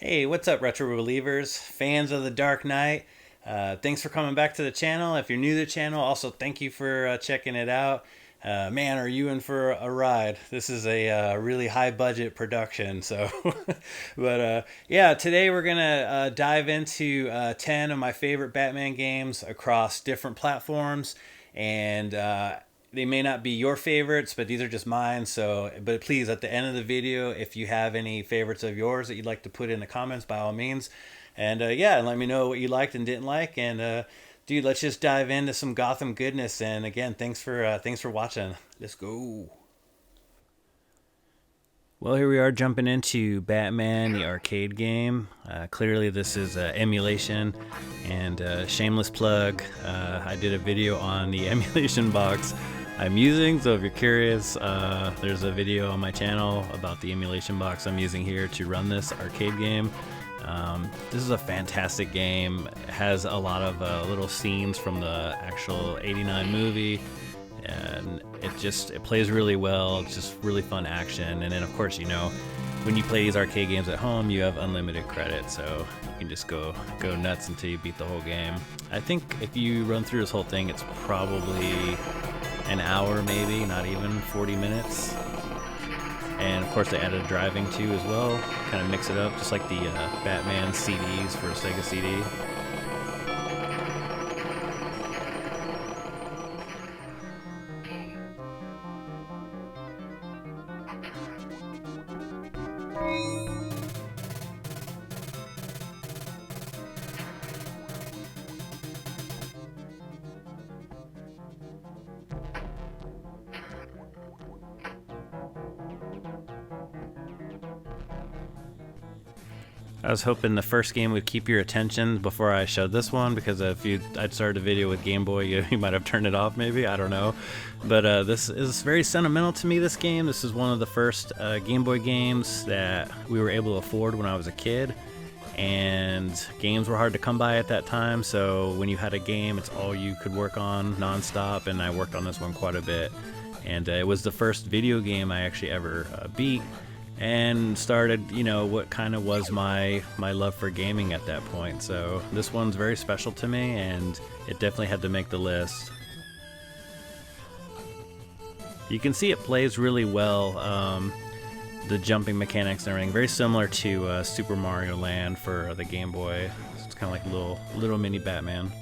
Hey, what's up, Retro Believers, fans of the Dark Knight? Thanks for coming back to the channel. If you're new to the channel, also thank you for checking it out. Man, are you in for a ride? This is a really high budget production. So, but yeah, today we're gonna dive into 10 of my favorite Batman games across different platforms, and they may not be your favorites, but these are just mine. So, but please, at the end of the video, if you have any favorites of yours that you'd like to put in the comments, by all means. And yeah, let me know what you liked and didn't like. And dude, let's just dive into some Gotham goodness. And again, thanks for watching. Let's go. Well, here we are jumping into Batman, the arcade game. Clearly, this is emulation, and shameless plug. I did a video on the emulation box I'm using, so if you're curious, there's a video on my channel about the emulation box I'm using here to run this arcade game. This is a fantastic game. It has a lot of little scenes from the actual '89 movie, and it plays really well. It's just really fun action. And then of course, you know, when you play these arcade games at home, you have unlimited credit, so you can just go nuts until you beat the whole game. I think if you run through this whole thing, it's probably an hour, maybe, not even 40 minutes. And of course they added driving too as well, kind of mix it up, just like the Batman CDs for Sega CD. I was hoping the first game would keep your attention before I showed this one, because if I'd started a video with Game Boy, you might have turned it off maybe, I don't know. But this is very sentimental to me, this game. This is one of the first Game Boy games that we were able to afford when I was a kid. And games were hard to come by at that time, so when you had a game, it's all you could work on nonstop, and I worked on this one quite a bit. And it was the first video game I actually ever beat, and started, you know, what kind of was my love for gaming at that point. So this one's very special to me, and it definitely had to make the list. You can see it plays really well, the jumping mechanics and everything, very similar to Super Mario Land for the Game Boy. So it's kind of like little mini Batman.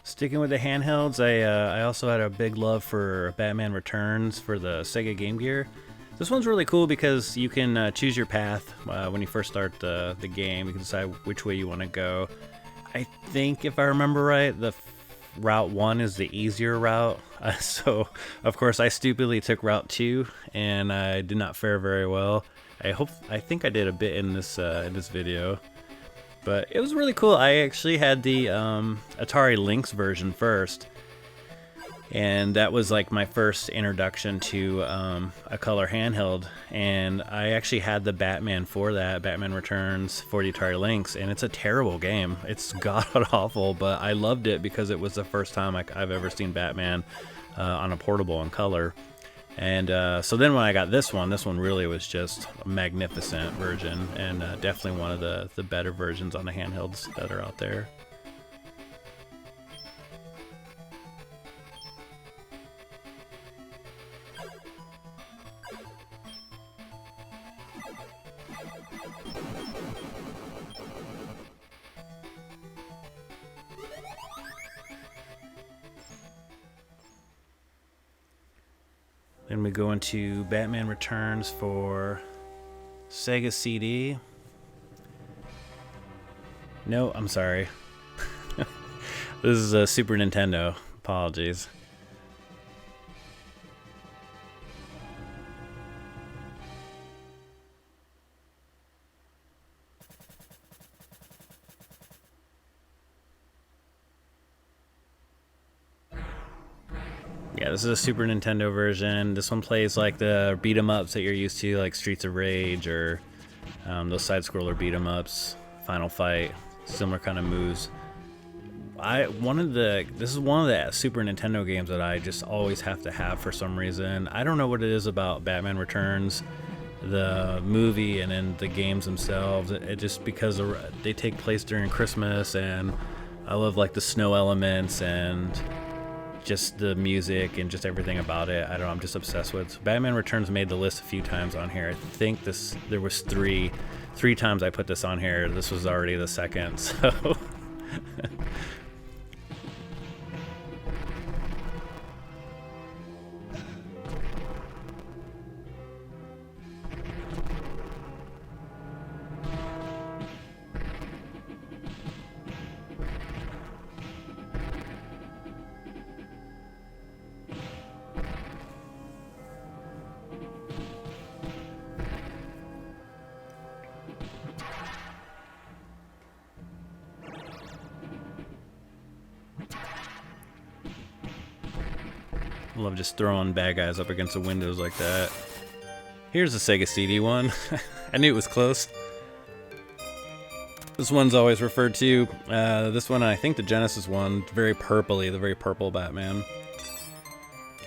Sticking with the handhelds, I also had a big love for Batman Returns for the Sega Game Gear. This one's really cool because you can choose your path when you first start the game. You can decide which way you want to go. I think, if I remember right, the Route 1 is the easier route. So, of course, I stupidly took Route 2, and I did not fare very well. I think I did a bit in this video. But it was really cool. I actually had the Atari Lynx version first, and that was like my first introduction to a color handheld. And I actually had the Batman for that, Batman Returns for the Atari Lynx, and it's a terrible game. It's god-awful, but I loved it because it was the first time I've ever seen Batman on a portable in color. And so then when I got this one really was just a magnificent version, and definitely one of the better versions on the handhelds that are out there. Then we go into Batman Returns for Sega CD. No, I'm sorry. This is a Super Nintendo. Apologies. Yeah, this is a Super Nintendo version. This one plays like the beat 'em ups that you're used to, like Streets of Rage or those side-scroller beat 'em ups, Final Fight, similar kind of moves. This is one of the Super Nintendo games that I just always have to have for some reason. I don't know what it is about Batman Returns, the movie, and then the games themselves. It just because they take place during Christmas, and I love like the snow elements and just the music and just everything about it. I don't know, I'm just obsessed with. Batman Returns made the list a few times on here. I think there was three times I put this on here. This was already the second, so I love just throwing bad guys up against the windows like that. Here's the Sega CD one. I knew it was close. This one's always referred to. This one, I think the Genesis one, very purpley, the very purple Batman.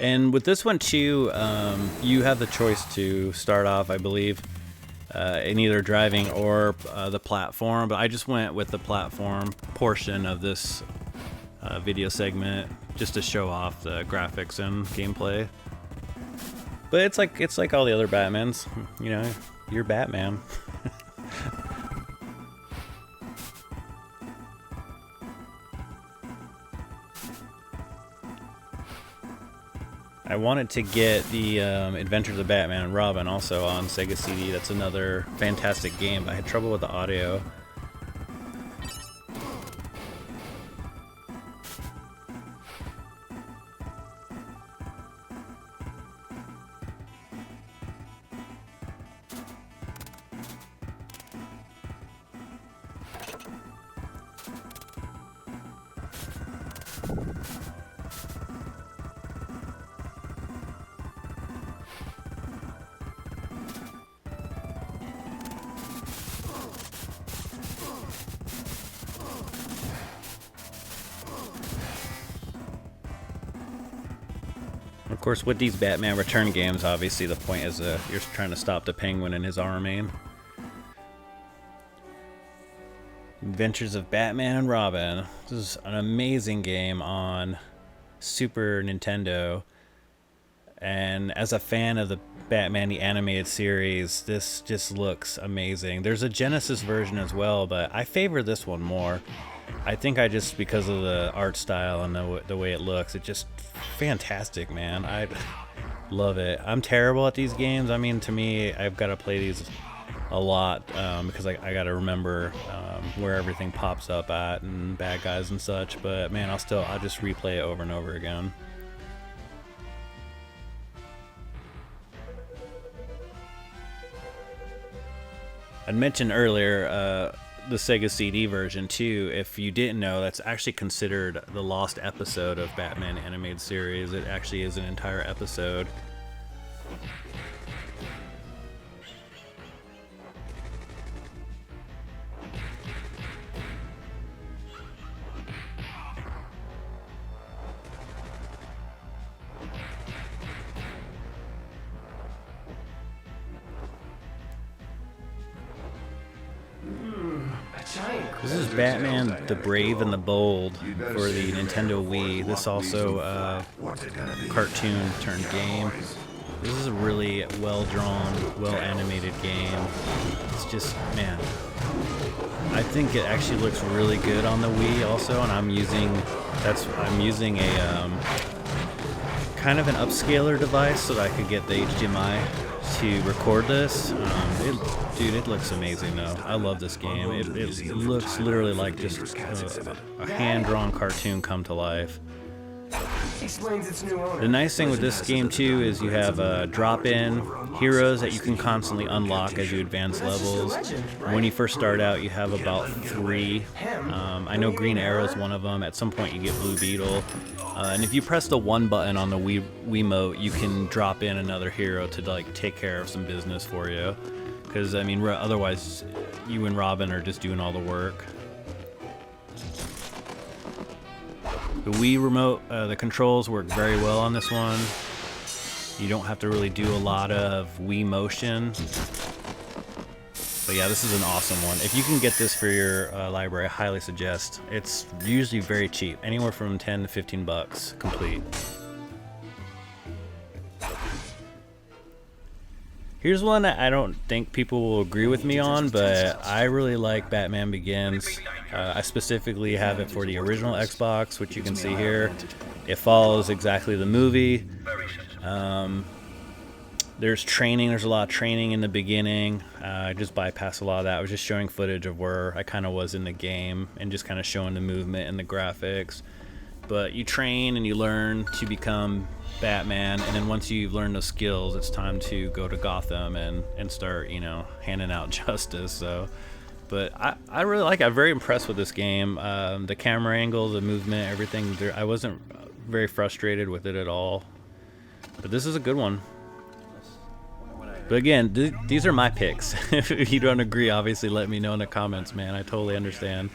And with this one too, you have the choice to start off, I believe, in either driving or the platform. But I just went with the platform portion of this video segment just to show off the graphics and gameplay. But it's like all the other Batmans, you know, you're Batman. I wanted to get the Adventures of Batman and Robin also on Sega CD. That's another fantastic game, but I had trouble with the audio. Of course, with these Batman Return games, obviously the point is you're trying to stop the Penguin and his army. Adventures of Batman and Robin. This is an amazing game on Super Nintendo. And as a fan of the Batman the Animated Series, this just looks amazing. There's a Genesis version as well, but I favor this one more. I think because of the art style and the way it looks, it's just fantastic, man. I love it. I'm terrible at these games. I mean, to me, I've got to play these a lot because I got to remember where everything pops up at and bad guys and such. But man, I'll just replay it over and over again. I mentioned earlier the Sega CD version too. If you didn't know, that's actually considered the lost episode of Batman Animated Series. It actually is an entire episode. This is Batman the Brave and the Bold for the Nintendo Wii. This also cartoon turned game. This is a really well-drawn, well-animated game. It's just, man, I think it actually looks really good on the Wii also, and I'm using a kind of an upscaler device so that I could get the HDMI to record this. Dude, it looks amazing though. I love this game. It looks literally like just a hand-drawn cartoon come to life. The nice thing with this game too is you have drop-in heroes that you can constantly unlock as you advance levels. When you first start out, you have about 3. I know Green Arrow is one of them. At some point, you get Blue Beetle. And if you press the 1 button on the Wiimote, you can drop in another hero to like take care of some business for you. Because I mean, otherwise, you and Robin are just doing all the work. The Wii remote, the controls work very well on this one. You don't have to really do a lot of Wii motion. But yeah, this is an awesome one. If you can get this for your library, I highly suggest. It's usually very cheap, anywhere from 10 to 15 bucks complete. Here's one that I don't think people will agree with me on, but I really like Batman Begins. I specifically have it for the original Xbox, which you can see here. It follows exactly the movie. There's training. There's a lot of training in the beginning. I just bypassed a lot of that. I was just showing footage of where I kind of was in the game and just kind of showing the movement and the graphics. But you train and you learn to become Batman, and then once you've learned the skills, it's time to go to Gotham and start, you know, handing out justice. So, but I really like it. I'm very impressed with this game. The camera angle, the movement, everything. I wasn't very frustrated with it at all. But this is a good one. But again, these are my picks. If you don't agree, obviously let me know in the comments, man. I totally understand.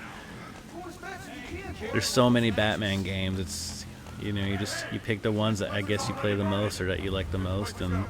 There's so many Batman games. It's, you know, you pick the ones that I guess you play the most or that you like the most, and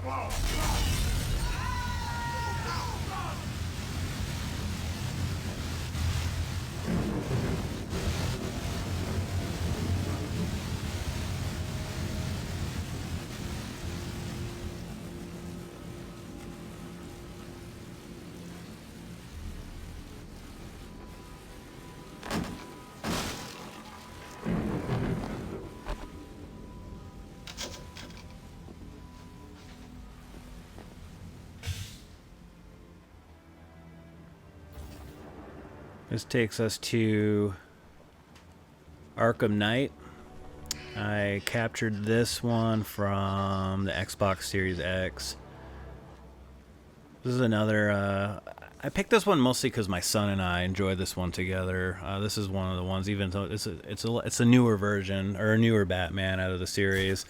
this takes us to Arkham Knight. I captured this one from the Xbox Series X. This is another, I picked this one mostly because my son and I enjoyed this one together. This is one of the ones, even though it's a newer version, or a newer Batman out of the series.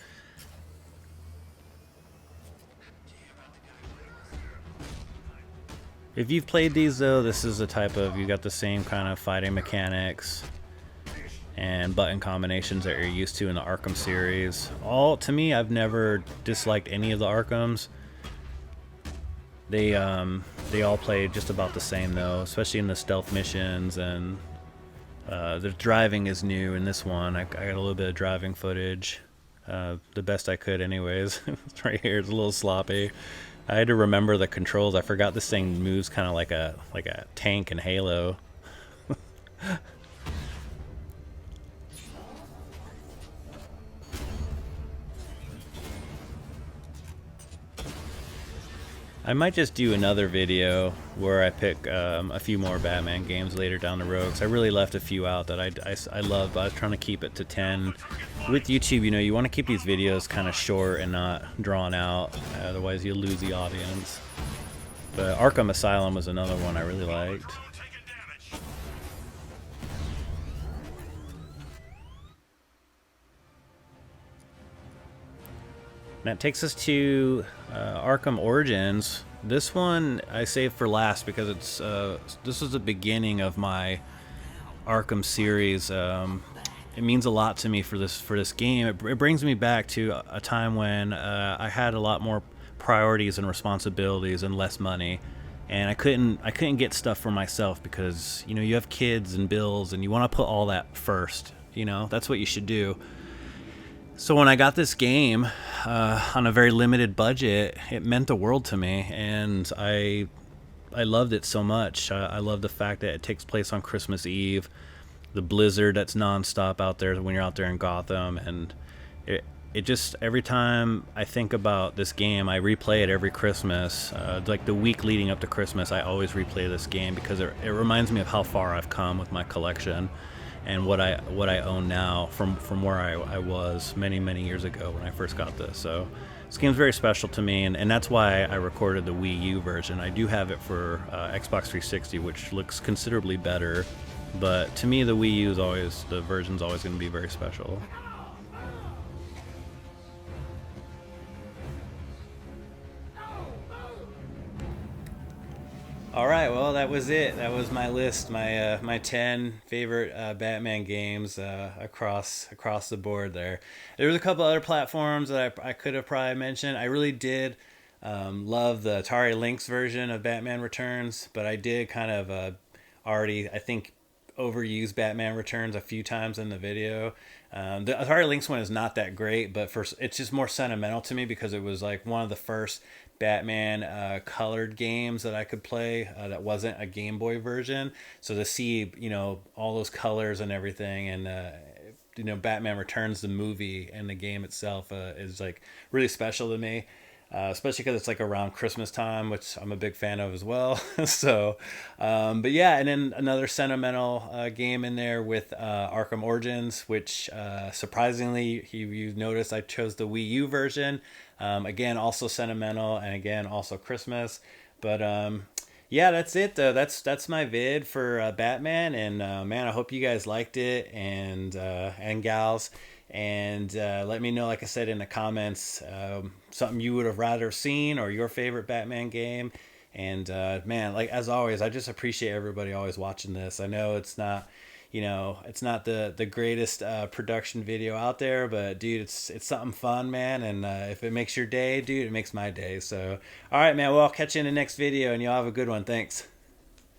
If you've played these though, this is the type of, you got the same kind of fighting mechanics and button combinations that you're used to in the Arkham series. To me, I've never disliked any of the Arkhams. They all play just about the same though, especially in the stealth missions, and the driving is new in this one. I got a little bit of driving footage, the best I could anyways. It's right here, it's a little sloppy. I had to remember the controls. I forgot this thing moves kind of like a tank in Halo. I might just do another video where I pick a few more Batman games later down the road, because I really left a few out that I love, but I was trying to keep it to 10. With YouTube, you know, you want to keep these videos kind of short and not drawn out, otherwise you'll lose the audience. But Arkham Asylum was another one I really liked. And that takes us to Arkham Origins. This one I saved for last because it's this was the beginning of my Arkham series. It means a lot to me for this game. It brings me back to a time when I had a lot more priorities and responsibilities and less money, and I couldn't get stuff for myself because, you know, you have kids and bills and you want to put all that first. You know, that's what you should do. So when I got this game on a very limited budget, it meant the world to me, and I loved it so much. I love the fact that it takes place on Christmas Eve, the blizzard that's nonstop out there when you're out there in Gotham, and it just, every time I think about this game, I replay it every Christmas. Like the week leading up to Christmas, I always replay this game because it reminds me of how far I've come with my collection and what I own now from where I was many years ago when I first got this. So this game's very special to me, and that's why I recorded the Wii U version. I do have it for Xbox 360, which looks considerably better, but to me the Wii U is always, the version's always going to be very special. All right, well, that was it. That was my list, my 10 favorite Batman games across the board. There was a couple other platforms that I could have probably mentioned. I really did love the Atari Lynx version of Batman Returns, but I did kind of already, I think, overuse Batman Returns a few times in the video. The Atari Lynx one is not that great, but it's just more sentimental to me because it was like one of the first Batman colored games that I could play that wasn't a Game Boy version. So to see, all those colors and everything, and Batman Returns, the movie and the game itself, is like really special to me. Especially because it's like around Christmas time, which I'm a big fan of as well. So, but yeah, and then another sentimental game in there with Arkham Origins, which surprisingly, you noticed I chose the Wii U version. Again, also sentimental, and again, also Christmas. But yeah, that's it. That's my vid for Batman, and man, I hope you guys liked it, and gals. And let me know, like I said, in the comments, something you would have rather seen or your favorite Batman game. And man, like as always, I just appreciate everybody always watching this. I know it's not, it's not the greatest production video out there, but dude, it's something fun, man. And if it makes your day, dude, it makes my day. So, all right, man. Well, I'll catch you in the next video, and y'all have a good one. Thanks.